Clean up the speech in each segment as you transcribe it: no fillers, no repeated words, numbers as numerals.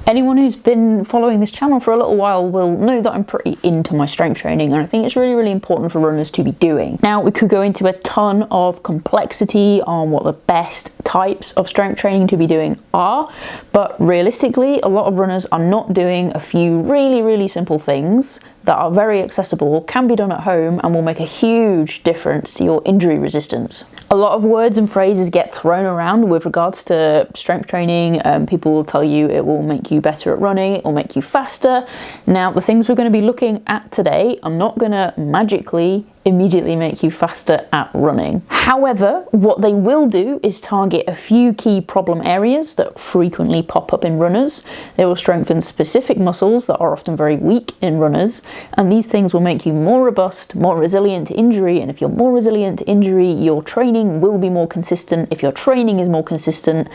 Anyone who's been following this channel for a little while will know that I'm pretty into my strength training, and I think it's really, really important for runners to be doing. Now, we could go into a ton of complexity on what the best types of strength training to be doing are, but realistically, a lot of runners are not doing a few really, really simple things that are very accessible, can be done at home, and will make a huge difference to your injury resistance. A lot of words and phrases get thrown around with regards to strength training. People will tell you it will make you better at running, it will make you faster. Now, the things we're going to be looking at today are not going to magically immediately make you faster at running. However, what they will do is target a few key problem areas that frequently pop up in runners. They will strengthen specific muscles that are often very weak in runners, and these things will make you more robust, more resilient to injury, and if you're more resilient to injury, your training will be more consistent. If your training is more consistent,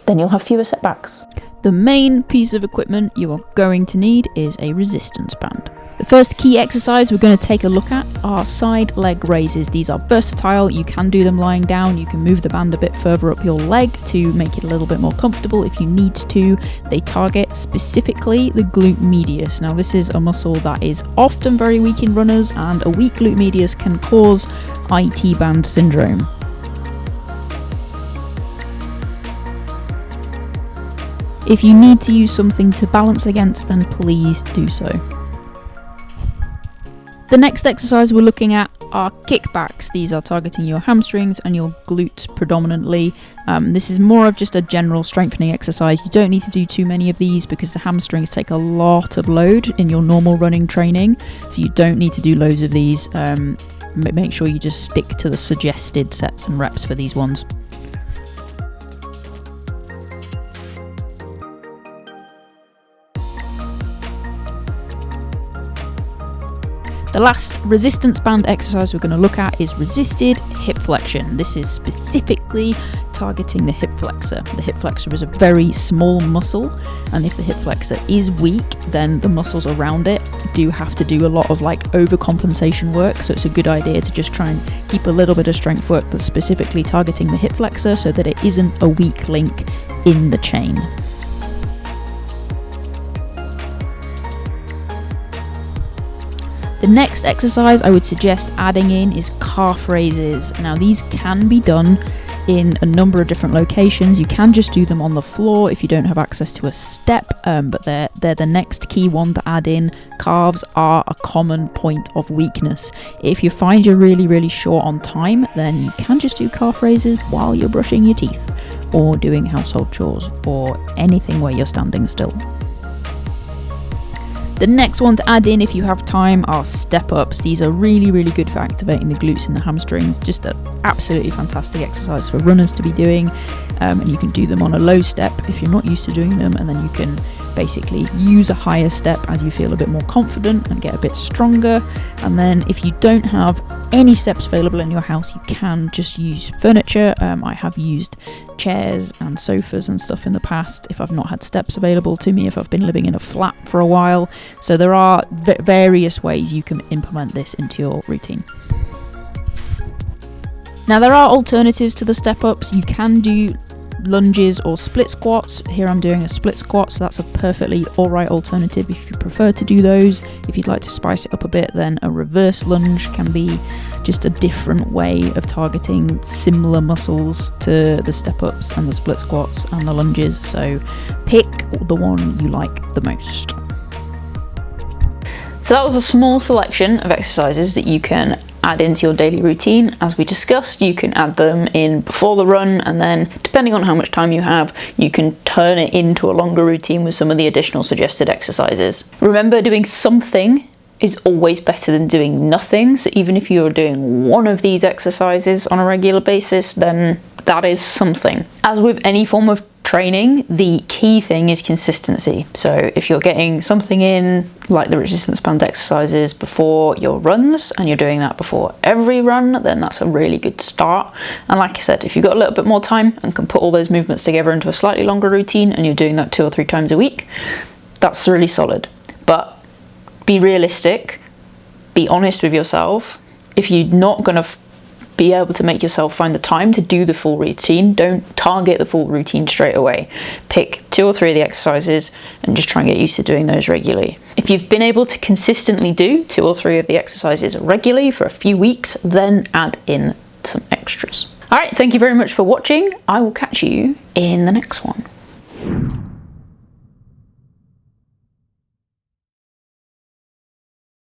then you'll have fewer setbacks. The main piece of equipment you are going to need is a resistance band. The first key exercise we're going to take a look at are side leg raises. These are versatile, you can do them lying down, you can move the band a bit further up your leg to make it a little bit more comfortable if you need to. They target specifically the glute medius. Now, this is a muscle that is often very weak in runners, and a weak glute medius can cause IT band syndrome. If you need to use something to balance against, then please do so. The next exercise we're looking at are kickbacks. These are targeting your hamstrings and your glutes predominantly. This is more of just a general strengthening exercise. You don't need to do too many of these because the hamstrings take a lot of load in your normal running training, so you don't need to do loads of these. Make sure you just stick to the suggested sets and reps for these ones. The last resistance band exercise we're going to look at is resisted hip flexion. This is specifically targeting the hip flexor. The hip flexor is a very small muscle, and if the hip flexor is weak, then the muscles around it do have to do a lot of overcompensation work. So it's a good idea to just try and keep a little bit of strength work that's specifically targeting the hip flexor so that it isn't a weak link in the chain. The next exercise I would suggest adding in is calf raises. Now, these can be done in a number of different locations. You can just do them on the floor if you don't have access to a step, but they're the next key one to add in. Calves are a common point of weakness. If you find you're really, really short on time, then you can just do calf raises while you're brushing your teeth or doing household chores or anything where you're standing still. The next one to add in if you have time are step-ups. These are really, really good for activating the glutes and the hamstrings. Just an absolutely fantastic exercise for runners to be doing. And you can do them on a low step if you're not used to doing them, and then you can basically use a higher step as you feel a bit more confident and get a bit stronger. And then if you don't have any steps available in your house, you can just use furniture. I have used chairs and sofas and stuff in the past if I've not had steps available to me, if I've been living in a flat for a while. So there are various ways you can implement this into your routine. Now, there are alternatives to the step-ups. You can do lunges or split squats. Here I'm doing a split squat, so that's a perfectly alright alternative if you prefer to do those. If you'd like to spice it up a bit, then a reverse lunge can be just a different way of targeting similar muscles to the step-ups and the split squats and the lunges, so pick the one you like the most. So that was a small selection of exercises that you can add into your daily routine. As we discussed, you can add them in before the run, and then depending on how much time you have, you can turn it into a longer routine with some of the additional suggested exercises. Remember, doing something is always better than doing nothing. So even if you're doing one of these exercises on a regular basis, then that is something. As with any form of training, the key thing is consistency. So if you're getting something in, like the resistance band exercises, before your runs, and you're doing that before every run, then that's a really good start. And like I said, if you've got a little bit more time and can put all those movements together into a slightly longer routine, and you're doing that 2 or 3 times a week, that's really solid. But be realistic, be honest with yourself. If you're not going to be able to make yourself find the time to do the full routine. Don't target the full routine straight away. Pick 2 or 3 of the exercises and just try and get used to doing those regularly. If you've been able to consistently do 2 or 3 of the exercises regularly for a few weeks, then add in some extras. All right, thank you very much for watching. I will catch you in the next one.